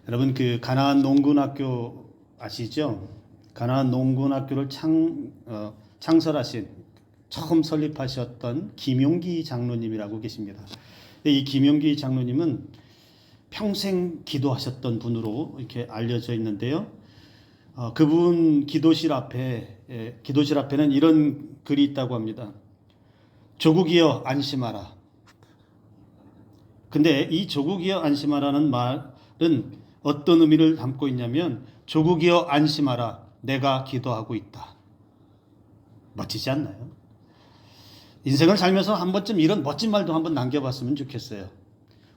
여러분 그 가나안 농군학교 아시죠? 가나안 농군학교를 창설하신 처음 설립하셨던 김용기 장로님이라고 계십니다. 이 김용기 장로님은 평생 기도하셨던 분으로 이렇게 알려져 있는데요. 그분 기도실 앞에는 이런 글이 있다고 합니다. 조국이여 안심하라. 근데 이 조국이여 안심하라는 말은 어떤 의미를 담고 있냐면 조국이여 안심하라. 내가 기도하고 있다. 멋지지 않나요? 인생을 살면서 한 번쯤 이런 멋진 말도 한번 남겨봤으면 좋겠어요.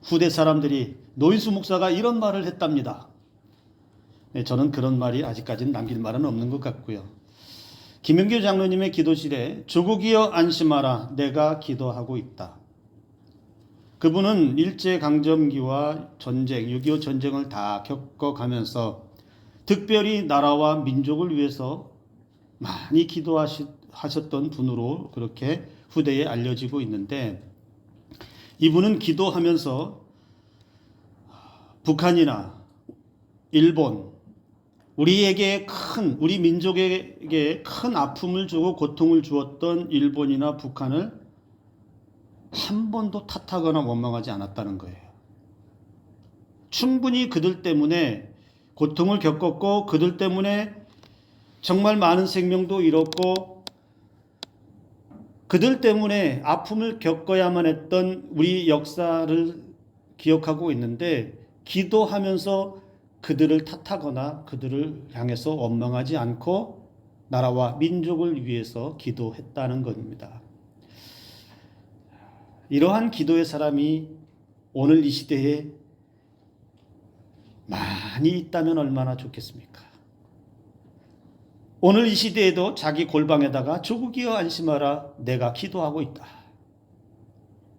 후대 사람들이 노인수 목사가 이런 말을 했답니다. 네, 저는 그런 말이 아직까지는 남길 말은 없는 것 같고요. 김영규 장로님의 기도실에 조국이여 안심하라 내가 기도하고 있다. 그분은 일제강점기와 전쟁, 6.25 전쟁을 다 겪어가면서 특별히 나라와 민족을 위해서 많이 기도하셨던 분으로 그렇게 후대에 알려지고 있는데, 이분은 기도하면서 북한이나 일본, 우리 민족에게 큰 아픔을 주고 고통을 주었던 일본이나 북한을 한 번도 탓하거나 원망하지 않았다는 거예요. 충분히 그들 때문에 고통을 겪었고 그들 때문에 정말 많은 생명도 잃었고 그들 때문에 아픔을 겪어야만 했던 우리 역사를 기억하고 있는데, 기도하면서 그들을 탓하거나 그들을 향해서 원망하지 않고 나라와 민족을 위해서 기도했다는 겁니다. 이러한 기도의 사람이 오늘 이 시대에 많이 있다면 얼마나 좋겠습니까? 오늘 이 시대에도 자기 골방에다가 조국이여 안심하라 내가 기도하고 있다.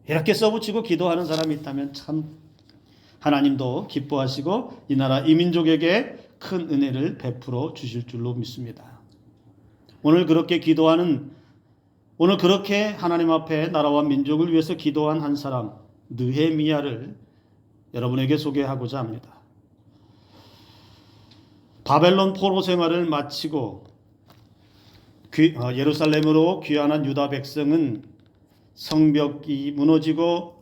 이렇게 써붙이고 기도하는 사람이 있다면 참 하나님도 기뻐하시고 이 나라 이민족에게 큰 은혜를 베풀어 주실 줄로 믿습니다. 오늘 그렇게 하나님 앞에 나라와 민족을 위해서 기도한 한 사람 느헤미야를 여러분에게 소개하고자 합니다. 바벨론 포로 생활을 마치고 예루살렘으로 귀환한 유다 백성은 성벽이 무너지고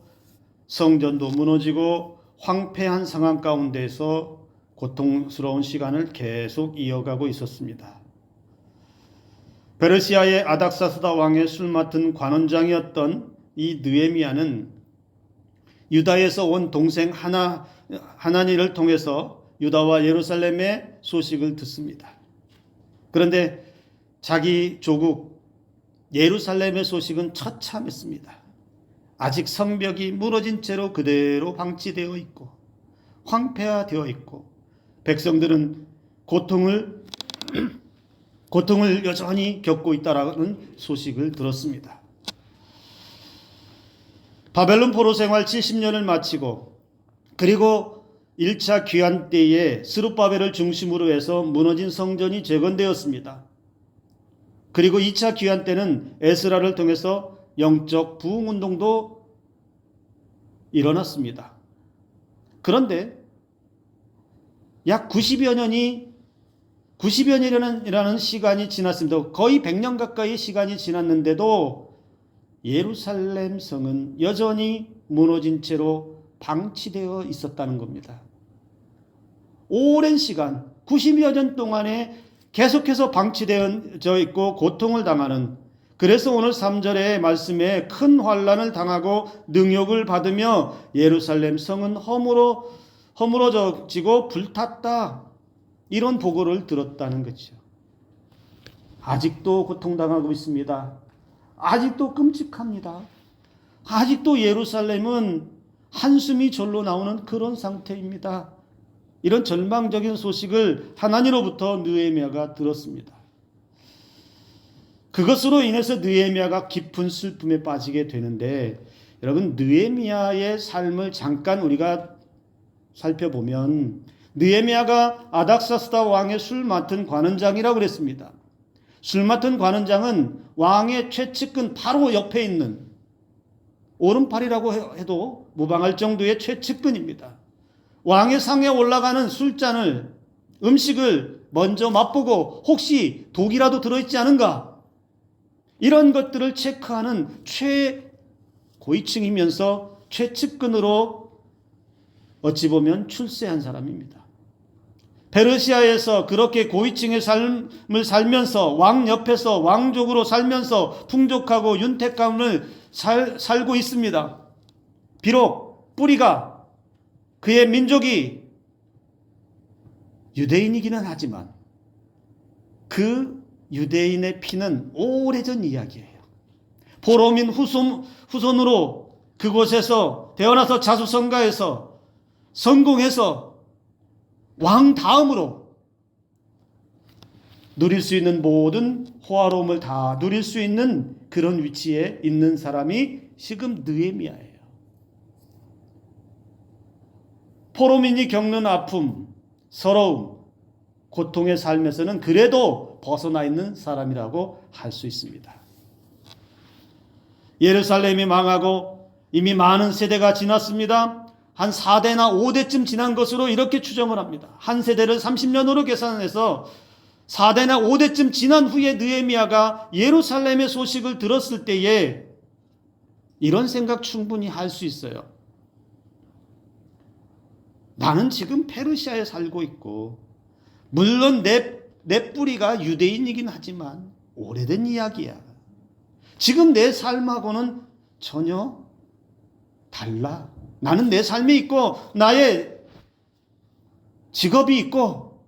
성전도 무너지고 황폐한 상황 가운데서 고통스러운 시간을 계속 이어가고 있었습니다. 페르시아의 아닥사스다 왕의 술 맡은 관원장이었던 이 느헤미야는 유다에서 온 동생 하나니를 통해서 유다와 예루살렘의 소식을 듣습니다. 그런데 자기 조국 예루살렘의 소식은 처참했습니다. 아직 성벽이 무너진 채로 그대로 방치되어 있고 황폐화되어 있고 백성들은 고통을 여전히 겪고 있다라는 소식을 들었습니다. 바벨론 포로 생활 70년을 마치고 그리고 1차 귀환 때에 스룹바벨을 중심으로 해서 무너진 성전이 재건되었습니다. 그리고 2차 귀환 때는 에스라를 통해서 영적 부흥운동도 일어났습니다. 그런데 약 90여 년이라는 시간이 지났습니다. 거의 100년 가까이 시간이 지났는데도 예루살렘 성은 여전히 무너진 채로 방치되어 있었다는 겁니다. 오랜 시간 90여 년 동안에 계속해서 방치되어 있고 고통을 당하는, 그래서 오늘 3절의 말씀에 큰 환난을 당하고 능욕을 받으며 예루살렘 성은 허물어지고 불탔다, 이런 보고를 들었다는 거죠. 아직도 고통당하고 있습니다. 아직도 끔찍합니다. 아직도 예루살렘은 한숨이 절로 나오는 그런 상태입니다. 이런 절망적인 소식을 하나님으로부터 느헤미야가 들었습니다. 그것으로 인해서 느헤미야가 깊은 슬픔에 빠지게 되는데, 여러분 느헤미야의 삶을 잠깐 우리가 살펴보면 느헤미야가 아닥사스다 왕의 술 맡은 관원장이라고 그랬습니다. 술 맡은 관원장은 왕의 최측근 바로 옆에 있는, 오른팔이라고 해도 무방할 정도의 최측근입니다. 왕의 상에 올라가는 술잔을, 음식을 먼저 맛보고 혹시 독이라도 들어있지 않은가? 이런 것들을 체크하는 최고위층이면서 최측근으로 어찌 보면 출세한 사람입니다. 페르시아에서 그렇게 고위층의 삶을 살면서 왕 옆에서 왕족으로 살면서 풍족하고 윤택함을 살고 있습니다. 비록 뿌리가 그의 민족이 유대인이기는 하지만 그 유대인의 피는 오래전 이야기예요. 포로민 후손으로 그곳에서 태어나서 자수성가해서 성공해서 왕 다음으로 누릴 수 있는 모든 호화로움을 다 누릴 수 있는 그런 위치에 있는 사람이 지금 느헤미야예요. 포로민이 겪는 아픔, 서러움, 고통의 삶에서는 그래도 벗어나 있는 사람이라고 할 수 있습니다. 예루살렘이 망하고 이미 많은 세대가 지났습니다. 한 4대나 5대쯤 지난 것으로 이렇게 추정을 합니다. 한 세대를 30년으로 계산해서 4대나 5대쯤 지난 후에 느헤미야가 예루살렘의 소식을 들었을 때에 이런 생각 충분히 할 수 있어요. 나는 지금 페르시아에 살고 있고 물론 내 뿌리가 유대인이긴 하지만 오래된 이야기야. 지금 내 삶하고는 전혀 달라. 나는 내 삶이 있고 나의 직업이 있고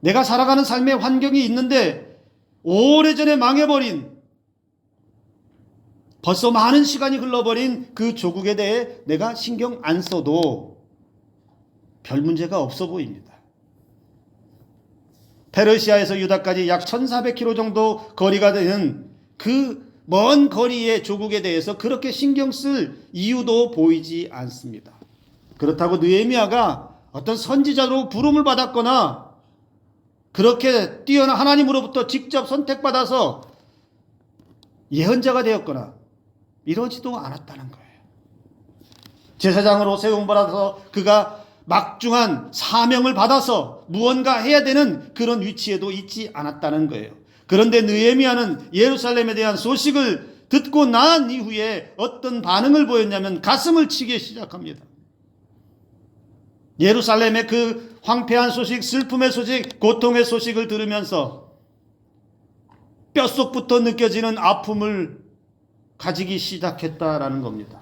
내가 살아가는 삶의 환경이 있는데 오래전에 망해버린, 벌써 많은 시간이 흘러버린 그 조국에 대해 내가 신경 안 써도 별 문제가 없어 보입니다. 페르시아에서 유다까지 약 1400km 정도 거리가 되는 그 먼 거리의 조국에 대해서 그렇게 신경 쓸 이유도 보이지 않습니다. 그렇다고 느헤미야가 어떤 선지자로 부름을 받았거나 그렇게 뛰어난 하나님으로부터 직접 선택받아서 예언자가 되었거나 이러지도 않았다는 거예요. 제사장으로 세움받아서 그가 막중한 사명을 받아서 무언가 해야 되는 그런 위치에도 있지 않았다는 거예요. 그런데 느헤미야는 예루살렘에 대한 소식을 듣고 난 이후에 어떤 반응을 보였냐면 가슴을 치기 시작합니다. 예루살렘의 그 황폐한 소식, 슬픔의 소식, 고통의 소식을 들으면서 뼛속부터 느껴지는 아픔을 가지기 시작했다라는 겁니다.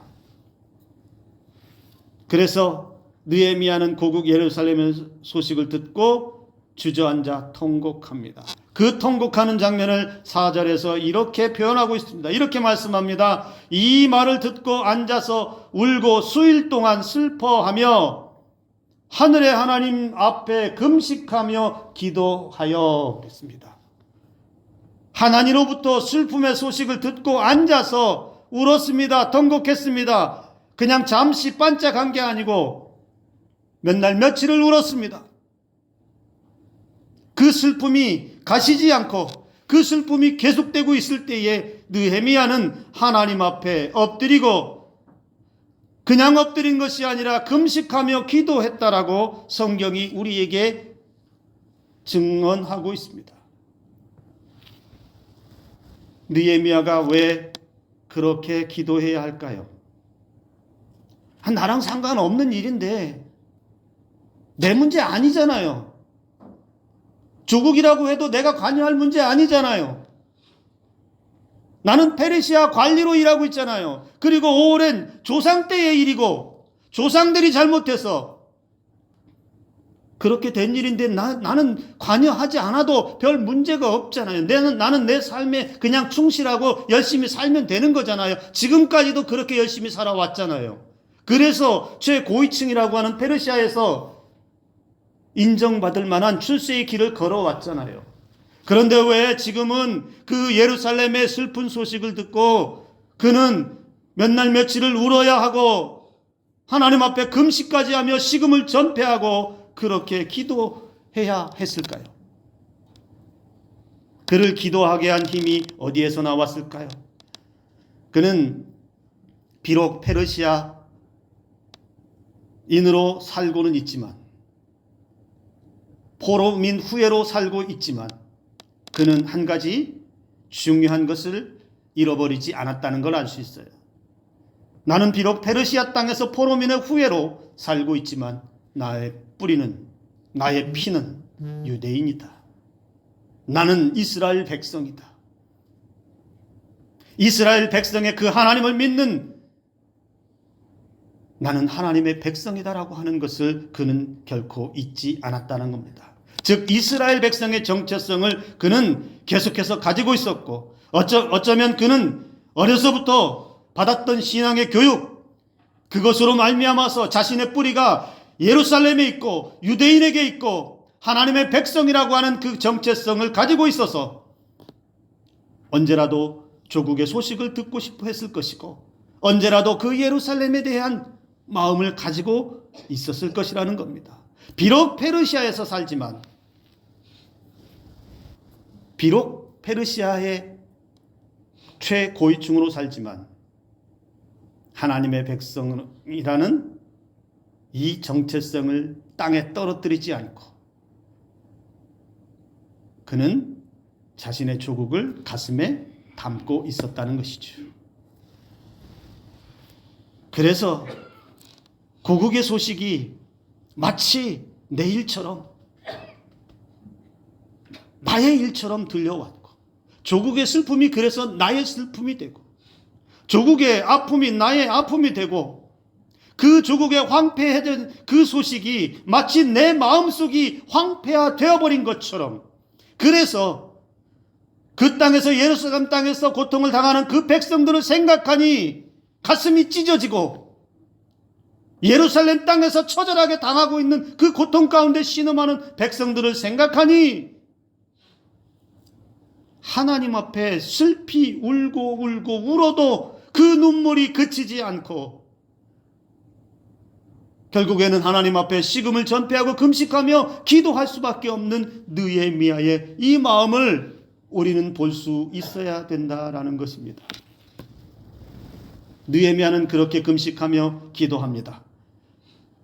그래서 느헤미야는 고국 예루살렘의 소식을 듣고 주저앉아 통곡합니다. 그 통곡하는 장면을 4절에서 이렇게 표현하고 있습니다. 이렇게 말씀합니다. 이 말을 듣고 앉아서 울고 수일 동안 슬퍼하며 하늘의 하나님 앞에 금식하며 기도하여 그랬습니다. 하나님으로부터 슬픔의 소식을 듣고 앉아서 울었습니다. 통곡했습니다. 그냥 잠시 반짝한 게 아니고 몇 날 며칠을 울었습니다. 그 슬픔이 가시지 않고 그 슬픔이 계속되고 있을 때에 느헤미야는 하나님 앞에 엎드리고 그냥 엎드린 것이 아니라 금식하며 기도했다라고 성경이 우리에게 증언하고 있습니다. 느헤미야가 왜 그렇게 기도해야 할까요? 나랑 상관없는 일인데 내 문제 아니잖아요. 조국이라고 해도 내가 관여할 문제 아니잖아요. 나는 페르시아 관리로 일하고 있잖아요. 그리고 오랜 조상 때의 일이고 조상들이 잘못해서 그렇게 된 일인데 나는 관여하지 않아도 별 문제가 없잖아요. 나는 내 삶에 그냥 충실하고 열심히 살면 되는 거잖아요. 지금까지도 그렇게 열심히 살아왔잖아요. 그래서 최고위층이라고 하는 페르시아에서 인정받을 만한 출세의 길을 걸어왔잖아요. 그런데 왜 지금은 그 예루살렘의 슬픈 소식을 듣고 그는 몇 날 며칠을 울어야 하고 하나님 앞에 금식까지 하며 식음을 전폐하고 그렇게 기도해야 했을까요? 그를 기도하게 한 힘이 어디에서 나왔을까요? 그는 비록 페르시아 인으로 살고는 있지만, 포로민 후예로 살고 있지만, 그는 한 가지 중요한 것을 잃어버리지 않았다는 걸 알 수 있어요. 나는 비록 페르시아 땅에서 포로민의 후예로 살고 있지만 나의 뿌리는, 나의 피는 유대인이다. 나는 이스라엘 백성이다. 이스라엘 백성의 그 하나님을 믿는 나는 하나님의 백성이다라고 하는 것을 그는 결코 잊지 않았다는 겁니다. 즉 이스라엘 백성의 정체성을 그는 계속해서 가지고 있었고, 어쩌면 그는 어려서부터 받았던 신앙의 교육, 그것으로 말미암아서 자신의 뿌리가 예루살렘에 있고 유대인에게 있고 하나님의 백성이라고 하는 그 정체성을 가지고 있어서 언제라도 조국의 소식을 듣고 싶어 했을 것이고, 언제라도 그 예루살렘에 대한 마음을 가지고 있었을 것이라는 겁니다. 비록 페르시아에서 살지만, 비록 페르시아의 최고위층으로 살지만 하나님의 백성이라는 이 정체성을 땅에 떨어뜨리지 않고 그는 자신의 조국을 가슴에 담고 있었다는 것이죠. 그래서 고국의 소식이 마치 내 일처럼, 나의 일처럼 들려왔고, 조국의 슬픔이 그래서 나의 슬픔이 되고, 조국의 아픔이 나의 아픔이 되고, 그 조국의 황폐해진 그 소식이 마치 내 마음속이 황폐화되어버린 것처럼, 그래서 그 땅에서, 예루살렘 땅에서 고통을 당하는 그 백성들을 생각하니 가슴이 찢어지고, 예루살렘 땅에서 처절하게 당하고 있는 그 고통 가운데 신음하는 백성들을 생각하니 하나님 앞에 슬피 울고 울어도 그 눈물이 그치지 않고 결국에는 하나님 앞에 식음을 전폐하고 금식하며 기도할 수밖에 없는 느헤미야의 이 마음을 우리는 볼 수 있어야 된다라는 것입니다. 느헤미야는 그렇게 금식하며 기도합니다.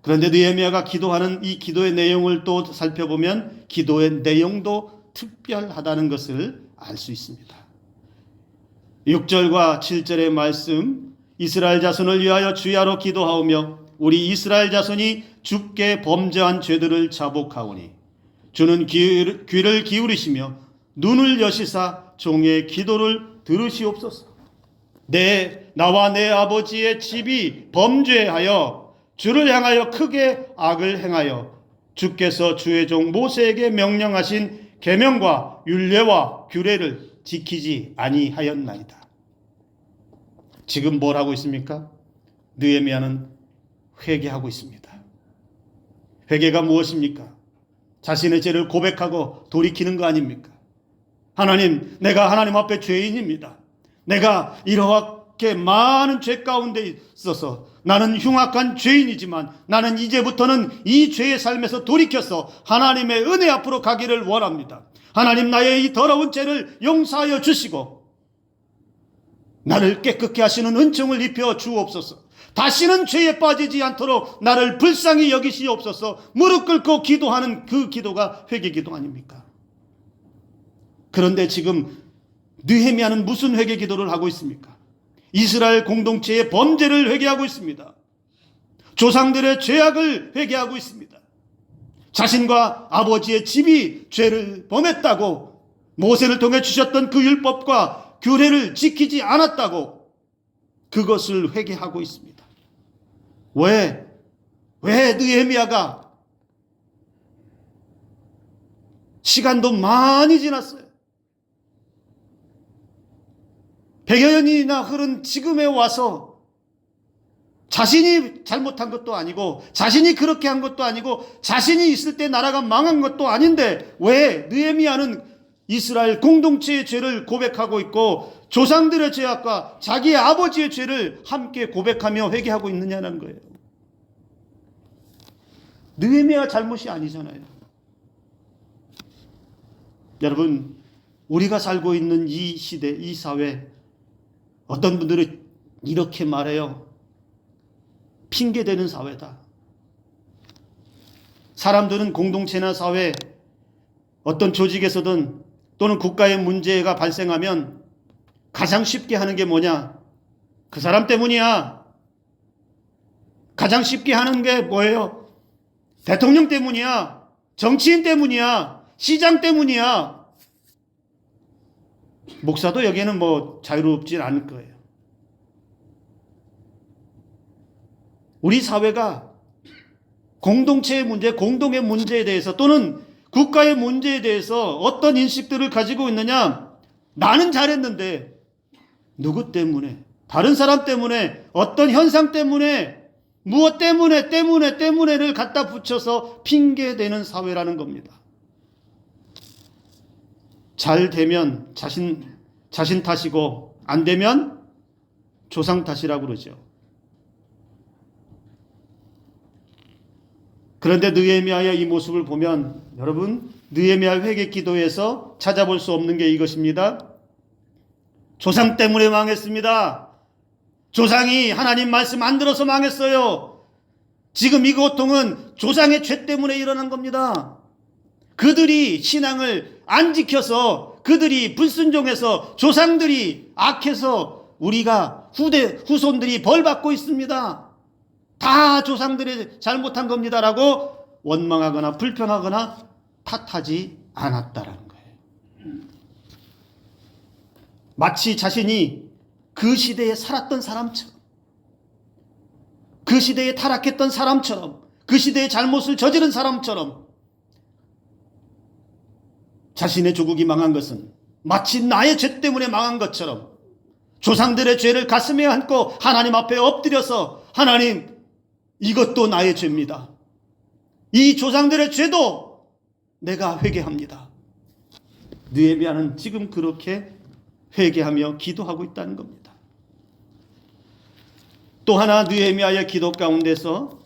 그런데 느헤미야가 기도하는 이 기도의 내용을 또 살펴보면 기도의 내용도 특별하다는 것을 알 수 있습니다. 6절과 7절의 말씀, 이스라엘 자손을 위하여 주야로 기도하오며 우리 이스라엘 자손이 주께 범죄한 죄들을 자복하오니 주는 귀를 기울이시며 눈을 여시사 종의 기도를 들으시옵소서. 나와 내 아버지의 집이 범죄하여 주를 향하여 크게 악을 행하여 주께서 주의 종 모세에게 명령하신 계명과 율례와 규례를 지키지 아니하였나이다. 지금 뭘 하고 있습니까? 느헤미야는 회개하고 있습니다. 회개가 무엇입니까? 자신의 죄를 고백하고 돌이키는 거 아닙니까? 하나님, 내가 하나님 앞에 죄인입니다. 내가 이렇게 많은 죄 가운데 있어서 나는 흉악한 죄인이지만 나는 이제부터는 이 죄의 삶에서 돌이켜서 하나님의 은혜 앞으로 가기를 원합니다. 하나님, 나의 이 더러운 죄를 용서하여 주시고 나를 깨끗게 하시는 은총을 입혀 주옵소서. 다시는 죄에 빠지지 않도록 나를 불쌍히 여기시옵소서. 무릎 꿇고 기도하는 그 기도가 회개기도 아닙니까? 그런데 지금 느헤미야는 무슨 회개 기도를 하고 있습니까? 이스라엘 공동체의 범죄를 회개하고 있습니다. 조상들의 죄악을 회개하고 있습니다. 자신과 아버지의 집이 죄를 범했다고, 모세를 통해 주셨던 그 율법과 규례를 지키지 않았다고 그것을 회개하고 있습니다. 왜 느헤미야가 시간도 많이 지났어요. 100여 년이나 흐른 지금에 와서 자신이 잘못한 것도 아니고 자신이 그렇게 한 것도 아니고 자신이 있을 때 나라가 망한 것도 아닌데 왜 느헤미야는 이스라엘 공동체의 죄를 고백하고 있고 조상들의 죄악과 자기의 아버지의 죄를 함께 고백하며 회개하고 있느냐는 거예요. 느헤미야 잘못이 아니잖아요. 여러분, 우리가 살고 있는 이 시대, 이 사회, 어떤 분들은 이렇게 말해요. 핑계대는 사회다. 사람들은 공동체나 사회, 어떤 조직에서든 또는 국가의 문제가 발생하면 가장 쉽게 하는 게 뭐냐? 그 사람 때문이야. 가장 쉽게 하는 게 뭐예요? 대통령 때문이야. 정치인 때문이야. 시장 때문이야. 목사도 여기에는 자유롭진 않을 거예요. 우리 사회가 공동체의 문제, 공동의 문제에 대해서 또는 국가의 문제에 대해서 어떤 인식들을 가지고 있느냐? 나는 잘했는데 누구 때문에, 다른 사람 때문에, 어떤 현상 때문에, 무엇 때문에를 갖다 붙여서 핑계대는 사회라는 겁니다. 잘 되면 자신 탓이고 안 되면 조상 탓이라고 그러죠. 그런데 느헤미야의 이 모습을 보면 여러분, 느헤미야 회개 기도에서 찾아볼 수 없는 게 이것입니다. 조상 때문에 망했습니다. 조상이 하나님 말씀 안 들어서 망했어요. 지금 이 고통은 조상의 죄 때문에 일어난 겁니다. 그들이 신앙을 안 지켜서, 그들이 불순종해서, 조상들이 악해서 우리가 후손들이 벌 받고 있습니다. 다 조상들이 잘못한 겁니다라고 원망하거나 불평하거나 탓하지 않았다라는 거예요. 마치 자신이 그 시대에 살았던 사람처럼, 그 시대에 타락했던 사람처럼, 그 시대에 잘못을 저지른 사람처럼 자신의 조국이 망한 것은 마치 나의 죄 때문에 망한 것처럼 조상들의 죄를 가슴에 안고 하나님 앞에 엎드려서 하나님, 이것도 나의 죄입니다. 이 조상들의 죄도 내가 회개합니다. 느헤미야는 지금 그렇게 회개하며 기도하고 있다는 겁니다. 또 하나 느헤미야의 기도 가운데서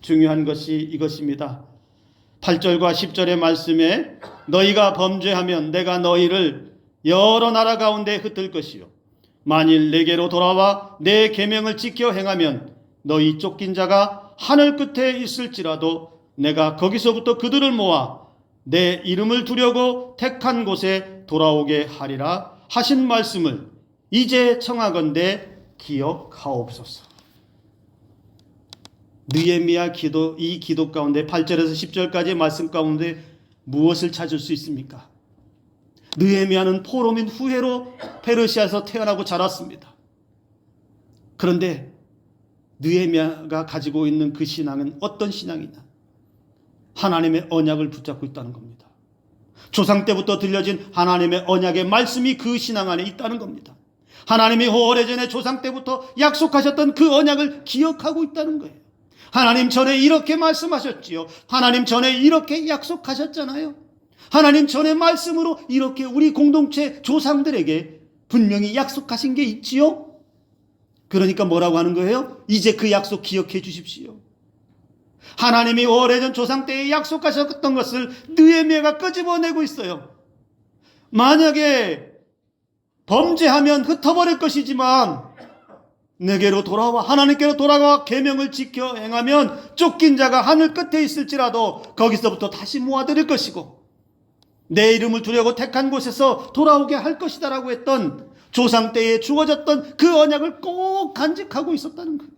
중요한 것이 이것입니다. 8절과 10절의 말씀에 너희가 범죄하면 내가 너희를 여러 나라 가운데 흩을 것이요 만일 내게로 돌아와 내 계명을 지켜 행하면 너희 쫓긴 자가 하늘 끝에 있을지라도 내가 거기서부터 그들을 모아 내 이름을 두려고 택한 곳에 돌아오게 하리라 하신 말씀을 이제 청하건대 기억하옵소서. 느헤미야 기도, 이 기도 가운데 8절에서 10절까지의 말씀 가운데 무엇을 찾을 수 있습니까? 느헤미야는 포로민 후예로 페르시아에서 태어나고 자랐습니다. 그런데 느헤미야가 가지고 있는 그 신앙은 어떤 신앙이냐? 하나님의 언약을 붙잡고 있다는 겁니다. 조상 때부터 들려진 하나님의 언약의 말씀이 그 신앙 안에 있다는 겁니다. 하나님이 오래전에 조상 때부터 약속하셨던 그 언약을 기억하고 있다는 거예요. 하나님 전에 이렇게 말씀하셨지요. 하나님 전에 이렇게 약속하셨잖아요. 하나님 전에 말씀으로 이렇게 우리 공동체 조상들에게 분명히 약속하신 게 있지요. 그러니까 뭐라고 하는 거예요? 이제 그 약속 기억해 주십시오. 하나님이 오래전 조상 때에 약속하셨던 것을 느헤미야가 끄집어내고 있어요. 만약에 범죄하면 흩어버릴 것이지만 내게로 돌아와, 하나님께로 돌아와 계명을 지켜 행하면 쫓긴 자가 하늘 끝에 있을지라도 거기서부터 다시 모아드릴 것이고 내 이름을 두려고 택한 곳에서 돌아오게 할 것이다라고 했던 조상 때에 주어졌던 그 언약을 꼭 간직하고 있었다는 거예요.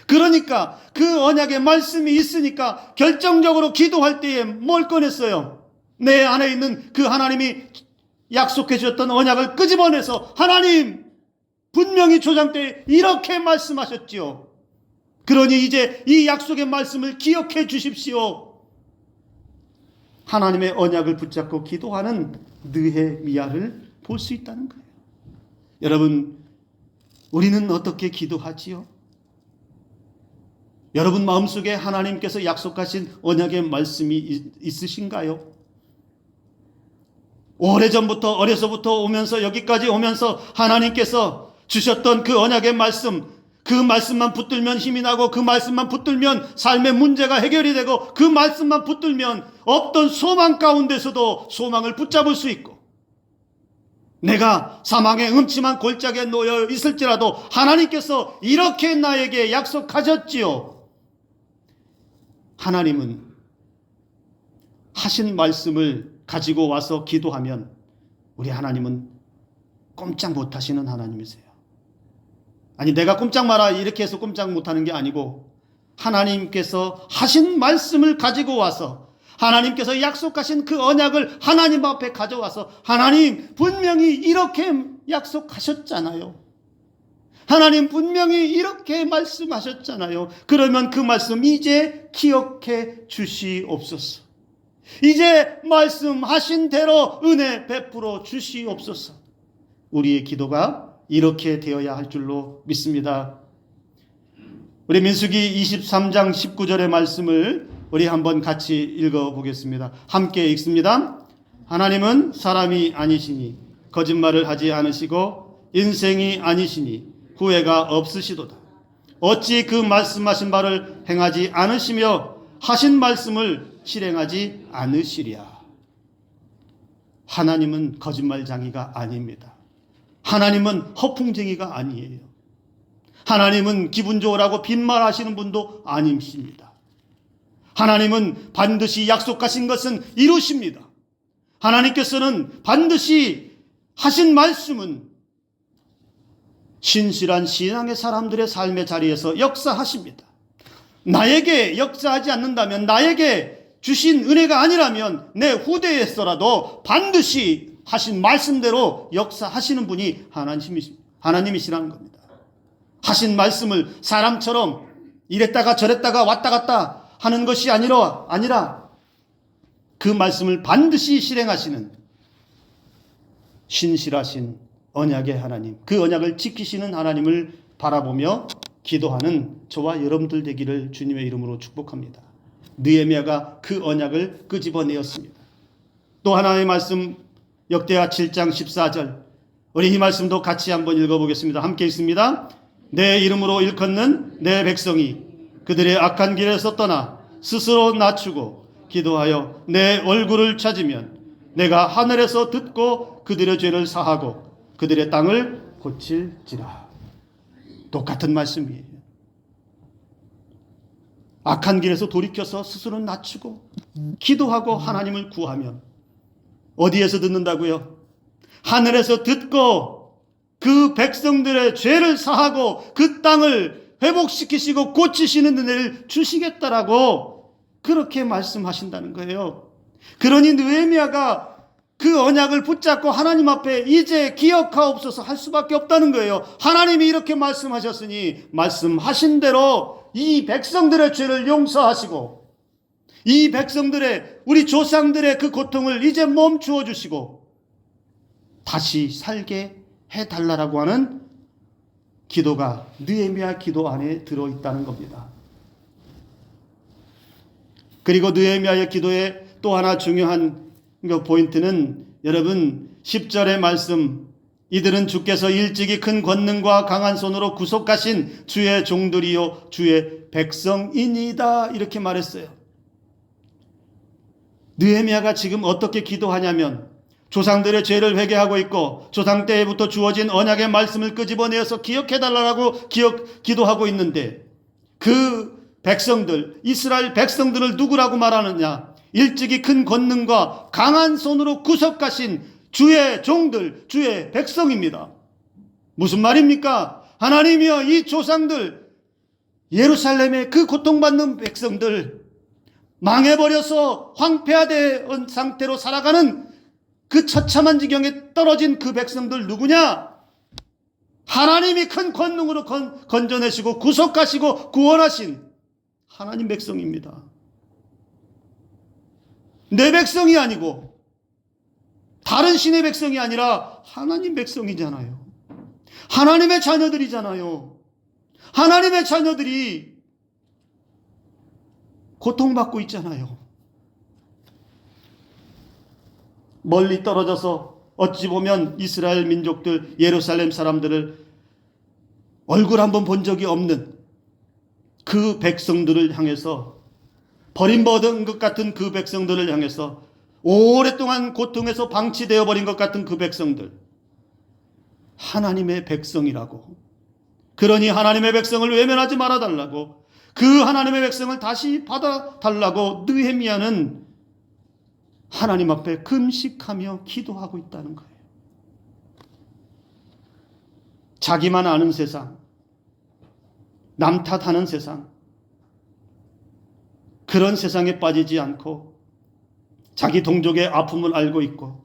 그러니까 그 언약의 말씀이 있으니까 결정적으로 기도할 때에 뭘 꺼냈어요? 내 안에 있는 그 하나님이 약속해 주셨던 언약을 끄집어내서 하나님, 분명히 조상 때 이렇게 말씀하셨지요. 그러니 이제 이 약속의 말씀을 기억해 주십시오. 하나님의 언약을 붙잡고 기도하는 느헤미야를 볼 수 있다는 거예요. 여러분, 우리는 어떻게 기도하지요? 여러분 마음속에 하나님께서 약속하신 언약의 말씀이 있으신가요? 오래전부터, 어려서부터 오면서 여기까지 오면서 하나님께서 주셨던 그 언약의 말씀, 그 말씀만 붙들면 힘이 나고 그 말씀만 붙들면 삶의 문제가 해결이 되고 그 말씀만 붙들면 없던 소망 가운데서도 소망을 붙잡을 수 있고 내가 사망의 음침한 골짜기에 놓여 있을지라도 하나님께서 이렇게 나에게 약속하셨지요. 하나님은 하신 말씀을 가지고 와서 기도하면 우리 하나님은 꼼짝 못하시는 하나님이세요. 아니 내가 꼼짝 마라 이렇게 해서 꼼짝 못하는 게 아니고 하나님께서 하신 말씀을 가지고 와서 하나님께서 약속하신 그 언약을 하나님 앞에 가져와서 하나님 분명히 이렇게 약속하셨잖아요. 하나님 분명히 이렇게 말씀하셨잖아요. 그러면 그 말씀 이제 기억해 주시옵소서. 이제 말씀하신 대로 은혜 베풀어 주시옵소서. 우리의 기도가 이렇게 되어야 할 줄로 믿습니다. 우리 민수기 23장 19절의 말씀을 우리 한번 같이 읽어보겠습니다. 함께 읽습니다. 하나님은 사람이 아니시니 거짓말을 하지 않으시고 인생이 아니시니 후회가 없으시도다. 어찌 그 말씀하신 바를 행하지 않으시며 하신 말씀을 실행하지 않으시랴. 하나님은 거짓말쟁이가 아닙니다. 하나님은 허풍쟁이가 아니에요. 하나님은 기분 좋으라고 빈말하시는 분도 아니십니다. 하나님은 반드시 약속하신 것은 이루십니다. 하나님께서는 반드시 하신 말씀은 신실한 신앙의 사람들의 삶의 자리에서 역사하십니다. 나에게 역사하지 않는다면, 나에게 주신 은혜가 아니라면 내 후대에서라도 반드시 하신 말씀대로 역사하시는 분이 하나님이시라는 겁니다. 하신 말씀을 사람처럼 이랬다가 저랬다가 왔다 갔다 하는 것이 아니라 그 말씀을 반드시 실행하시는 신실하신 언약의 하나님, 그 언약을 지키시는 하나님을 바라보며 기도하는 저와 여러분들 되기를 주님의 이름으로 축복합니다. 느헤미야가 그 언약을 끄집어내었습니다. 또 하나의 말씀 역대하 7장 14절, 우리 이 말씀도 같이 한번 읽어보겠습니다. 함께 읽습니다. 내 이름으로 일컫는 내 백성이 그들의 악한 길에서 떠나 스스로 낮추고 기도하여 내 얼굴을 찾으면 내가 하늘에서 듣고 그들의 죄를 사하고 그들의 땅을 고칠지라. 똑같은 말씀이에요. 악한 길에서 돌이켜서 스스로 낮추고 기도하고 하나님을 구하면 어디에서 듣는다고요? 하늘에서 듣고 그 백성들의 죄를 사하고 그 땅을 회복시키시고 고치시는 은혜를 주시겠다라고 그렇게 말씀하신다는 거예요. 그러니 느헤미야가 그 언약을 붙잡고 하나님 앞에 이제 기억하옵소서 할 수밖에 없다는 거예요. 하나님이 이렇게 말씀하셨으니 말씀하신 대로 이 백성들의 죄를 용서하시고 이 백성들의, 우리 조상들의 그 고통을 이제 멈추어 주시고 다시 살게 해달라고 하는 기도가 느헤미야 기도 안에 들어있다는 겁니다. 그리고 느헤미야의 기도에 또 하나 중요한 그 포인트는 여러분 10절의 말씀, 이들은 주께서 일찍이 큰 권능과 강한 손으로 구속하신 주의 종들이요 주의 백성이니이다 이렇게 말했어요. 느헤미야가 지금 어떻게 기도하냐면 조상들의 죄를 회개하고 있고 조상 때부터 주어진 언약의 말씀을 끄집어내어서 기억해달라고 기도하고 있는데 그 백성들, 이스라엘 백성들을 누구라고 말하느냐? 일찍이 큰 권능과 강한 손으로 구속하신 주의 종들, 주의 백성입니다. 무슨 말입니까? 하나님이여 이 조상들, 예루살렘의 그 고통받는 백성들, 망해버려서 황폐화된 상태로 살아가는 그 처참한 지경에 떨어진 그 백성들 누구냐? 하나님이 큰 권능으로 건져내시고 구속하시고 구원하신 하나님 백성입니다. 내 백성이 아니고 다른 신의 백성이 아니라 하나님 백성이잖아요. 하나님의 자녀들이잖아요. 하나님의 자녀들이 고통받고 있잖아요. 멀리 떨어져서 어찌 보면 이스라엘 민족들, 예루살렘 사람들을 얼굴 한번 본 적이 없는 그 백성들을 향해서, 버림받은 것 같은 그 백성들을 향해서, 오랫동안 고통에서 방치되어 버린 것 같은 그 백성들, 하나님의 백성이라고, 그러니 하나님의 백성을 외면하지 말아달라고, 그 하나님의 백성을 다시 받아달라고 느헤미야는 하나님 앞에 금식하며 기도하고 있다는 거예요. 자기만 아는 세상, 남 탓하는 세상, 그런 세상에 빠지지 않고 자기 동족의 아픔을 알고 있고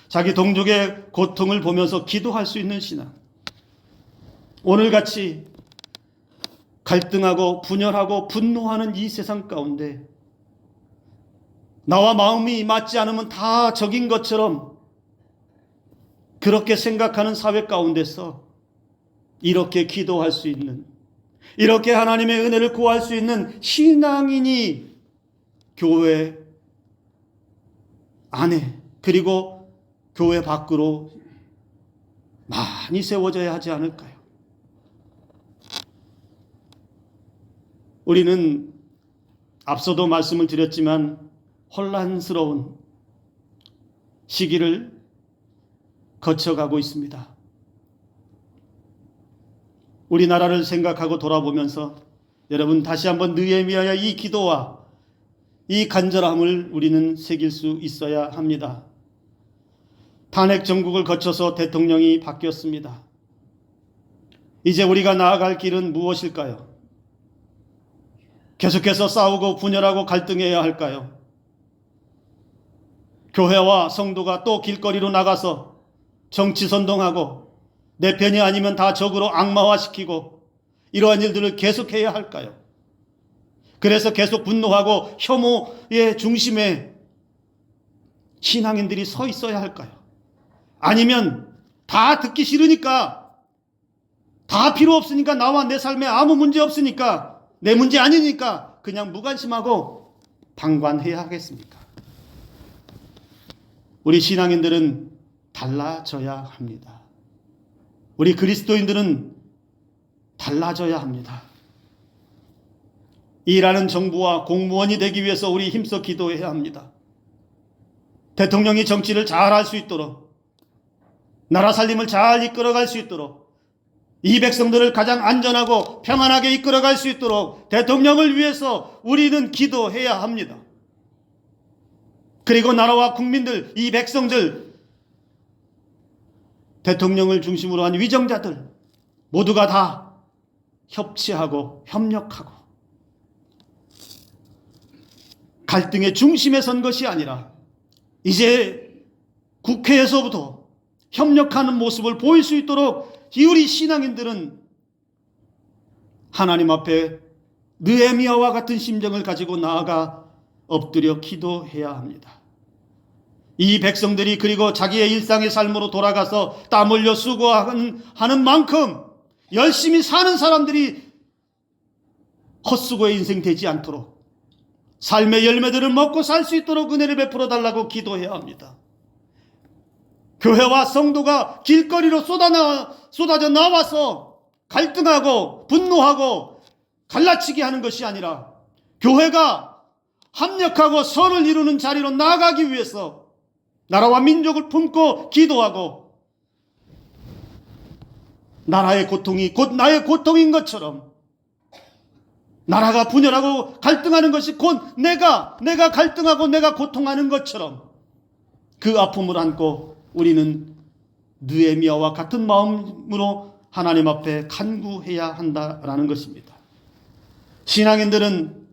자기 동족의 고통을 보면서 기도할 수 있는 신앙. 오늘같이 갈등하고 분열하고 분노하는 이 세상 가운데 나와 마음이 맞지 않으면 다 적인 것처럼 그렇게 생각하는 사회 가운데서 이렇게 기도할 수 있는, 이렇게 하나님의 은혜를 구할 수 있는 신앙인이 교회 안에 그리고 교회 밖으로 많이 세워져야 하지 않을까요? 우리는 앞서도 말씀을 드렸지만 혼란스러운 시기를 거쳐가고 있습니다. 우리나라를 생각하고 돌아보면서 여러분 다시 한번 느헤미야의 이 기도와 이 간절함을 우리는 새길 수 있어야 합니다. 탄핵 정국을 거쳐서 대통령이 바뀌었습니다. 이제 우리가 나아갈 길은 무엇일까요? 계속해서 싸우고 분열하고 갈등해야 할까요? 교회와 성도가 또 길거리로 나가서 정치 선동하고 내 편이 아니면 다 적으로 악마화시키고 이러한 일들을 계속해야 할까요? 그래서 계속 분노하고 혐오의 중심에 신앙인들이 서 있어야 할까요? 아니면 다 듣기 싫으니까, 다 필요 없으니까, 나와 내 삶에 아무 문제 없으니까, 내 문제 아니니까 그냥 무관심하고 방관해야 하겠습니까? 우리 신앙인들은 달라져야 합니다. 우리 그리스도인들은 달라져야 합니다. 일하는 정부와 공무원이 되기 위해서 우리 힘써 기도해야 합니다. 대통령이 정치를 잘 할 수 있도록, 나라 살림을 잘 이끌어갈 수 있도록, 이 백성들을 가장 안전하고 평안하게 이끌어갈 수 있도록 대통령을 위해서 우리는 기도해야 합니다. 그리고 나라와 국민들, 이 백성들, 대통령을 중심으로 한 위정자들 모두가 다 협치하고 협력하고 갈등의 중심에 선 것이 아니라 이제 국회에서부터 협력하는 모습을 보일 수 있도록 우리 신앙인들은 하나님 앞에 느헤미야와 같은 심정을 가지고 나아가 엎드려 기도해야 합니다. 이 백성들이 그리고 자기의 일상의 삶으로 돌아가서 땀 흘려 수고하는 만큼 열심히 사는 사람들이 헛수고의 인생 되지 않도록 삶의 열매들을 먹고 살 수 있도록 은혜를 베풀어 달라고 기도해야 합니다. 교회와 성도가 길거리로 쏟아져 나와서 갈등하고 분노하고 갈라치기 하는 것이 아니라 교회가 합력하고 선을 이루는 자리로 나아가기 위해서 나라와 민족을 품고 기도하고 나라의 고통이 곧 나의 고통인 것처럼 나라가 분열하고 갈등하는 것이 곧 내가 갈등하고 내가 고통하는 것처럼 그 아픔을 안고 우리는 느헤미야와 같은 마음으로 하나님 앞에 간구해야 한다라는 것입니다. 신앙인들은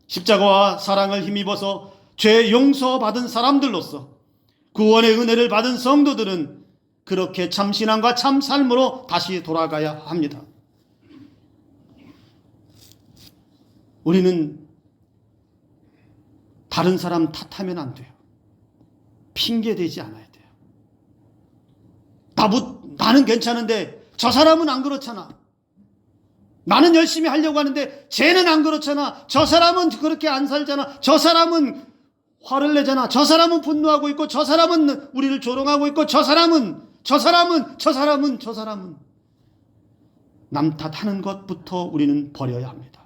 십자가와 사랑을 힘입어서 죄 용서받은 사람들로서 구원의 은혜를 받은 성도들은 그렇게 참 신앙과 참 삶으로 다시 돌아가야 합니다. 우리는 다른 사람 탓하면 안 돼요. 핑계대지 않아야 돼요. 나는 괜찮은데 저 사람은 안 그렇잖아. 나는 열심히 하려고 하는데 쟤는 안 그렇잖아. 저 사람은 그렇게 안 살잖아. 저 사람은 화를 내잖아. 저 사람은 분노하고 있고 저 사람은 우리를 조롱하고 있고 저 사람은 남 탓하는 것부터 우리는 버려야 합니다.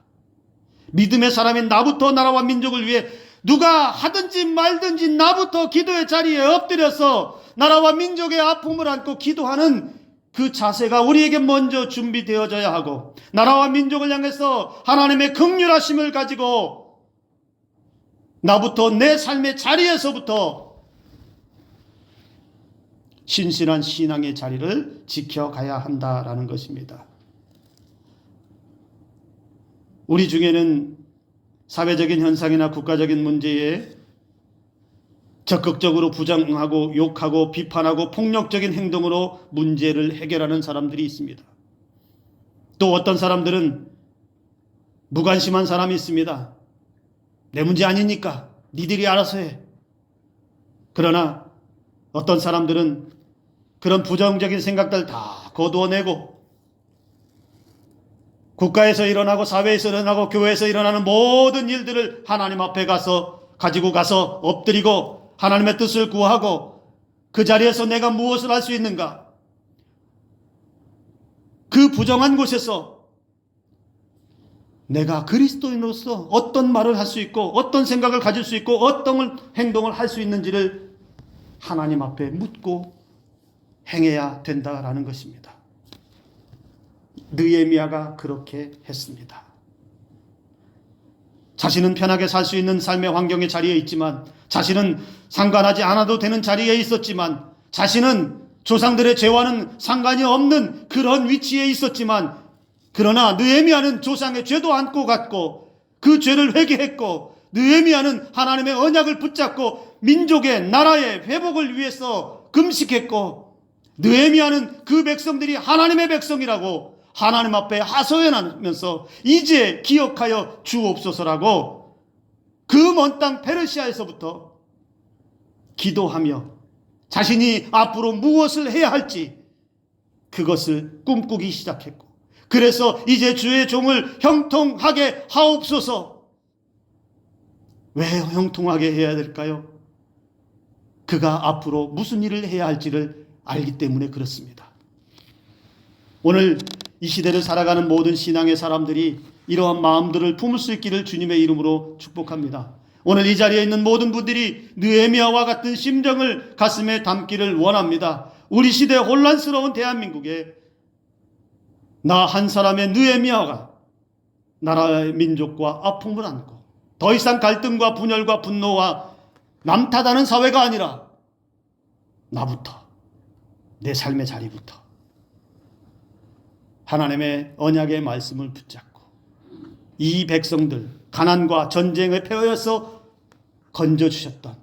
믿음의 사람인 나부터 나라와 민족을 위해 누가 하든지 말든지 나부터 기도의 자리에 엎드려서 나라와 민족의 아픔을 안고 기도하는 그 자세가 우리에게 먼저 준비되어져야 하고 나라와 민족을 향해서 하나님의 긍휼하심을 가지고 나부터 내 삶의 자리에서부터 신실한 신앙의 자리를 지켜가야 한다라는 것입니다. 우리 중에는 사회적인 현상이나 국가적인 문제에 적극적으로 부정하고 욕하고 비판하고 폭력적인 행동으로 문제를 해결하는 사람들이 있습니다. 또 어떤 사람들은 무관심한 사람이 있습니다. 내 문제 아니니까 니들이 알아서 해. 그러나 어떤 사람들은 그런 부정적인 생각들 다 거두어내고 국가에서 일어나고 사회에서 일어나고 교회에서 일어나는 모든 일들을 하나님 앞에 가지고 가서 엎드리고 하나님의 뜻을 구하고 그 자리에서 내가 무엇을 할 수 있는가? 그 부정한 곳에서 내가 그리스도인으로서 어떤 말을 할 수 있고 어떤 생각을 가질 수 있고 어떤 행동을 할 수 있는지를 하나님 앞에 묻고 행해야 된다라는 것입니다. 느헤미야가 그렇게 했습니다. 자신은 편하게 살 수 있는 삶의 환경의 자리에 있지만, 자신은 상관하지 않아도 되는 자리에 있었지만, 자신은 조상들의 죄와는 상관이 없는 그런 위치에 있었지만, 그러나 느헤미야는 조상의 죄도 안고 갔고 그 죄를 회개했고, 느헤미야는 하나님의 언약을 붙잡고 민족의 나라의 회복을 위해서 금식했고, 느헤미야는 그 백성들이 하나님의 백성이라고 하나님 앞에 하소연하면서 이제 기억하여 주옵소서라고 그 먼 땅 페르시아에서부터 기도하며 자신이 앞으로 무엇을 해야 할지 그것을 꿈꾸기 시작했고, 그래서 이제 주의 종을 형통하게 하옵소서. 왜 형통하게 해야 될까요? 그가 앞으로 무슨 일을 해야 할지를 알기 때문에 그렇습니다. 오늘 이 시대를 살아가는 모든 신앙의 사람들이 이러한 마음들을 품을 수 있기를 주님의 이름으로 축복합니다. 오늘 이 자리에 있는 모든 분들이 느헤미야와 같은 심정을 가슴에 담기를 원합니다. 우리 시대 혼란스러운 대한민국에 나 한 사람의 느헤미야가 나라의 민족과 아픔을 안고 더 이상 갈등과 분열과 분노와 남 탓하는 사회가 아니라 나부터, 내 삶의 자리부터 하나님의 언약의 말씀을 붙잡고 이 백성들 가난과 전쟁에 패하여서 건져주셨던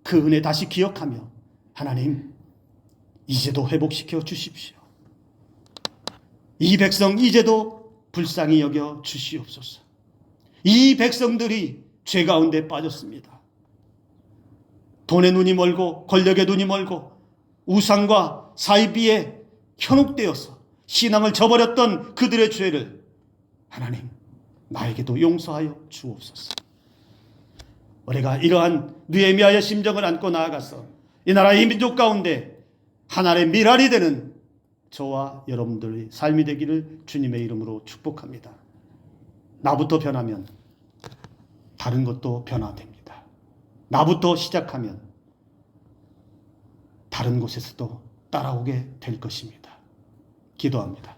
그 은혜 다시 기억하며 하나님 이제도 회복시켜 주십시오. 이 백성 이제도 불쌍히 여겨 주시옵소서. 이 백성들이 죄 가운데 빠졌습니다. 돈의 눈이 멀고 권력의 눈이 멀고 우상과 사이비에 현혹되어서 신앙을 저버렸던 그들의 죄를 하나님 나에게도 용서하여 주옵소서. 우리가 이러한 느헤미야의 심정을 안고 나아가서 이 나라의 민족 가운데 하나님의 미랄이 되는 저와 여러분들의 삶이 되기를 주님의 이름으로 축복합니다. 나부터 변하면 다른 것도 변화됩니다. 나부터 시작하면 다른 곳에서도 따라오게 될 것입니다. 기도합니다.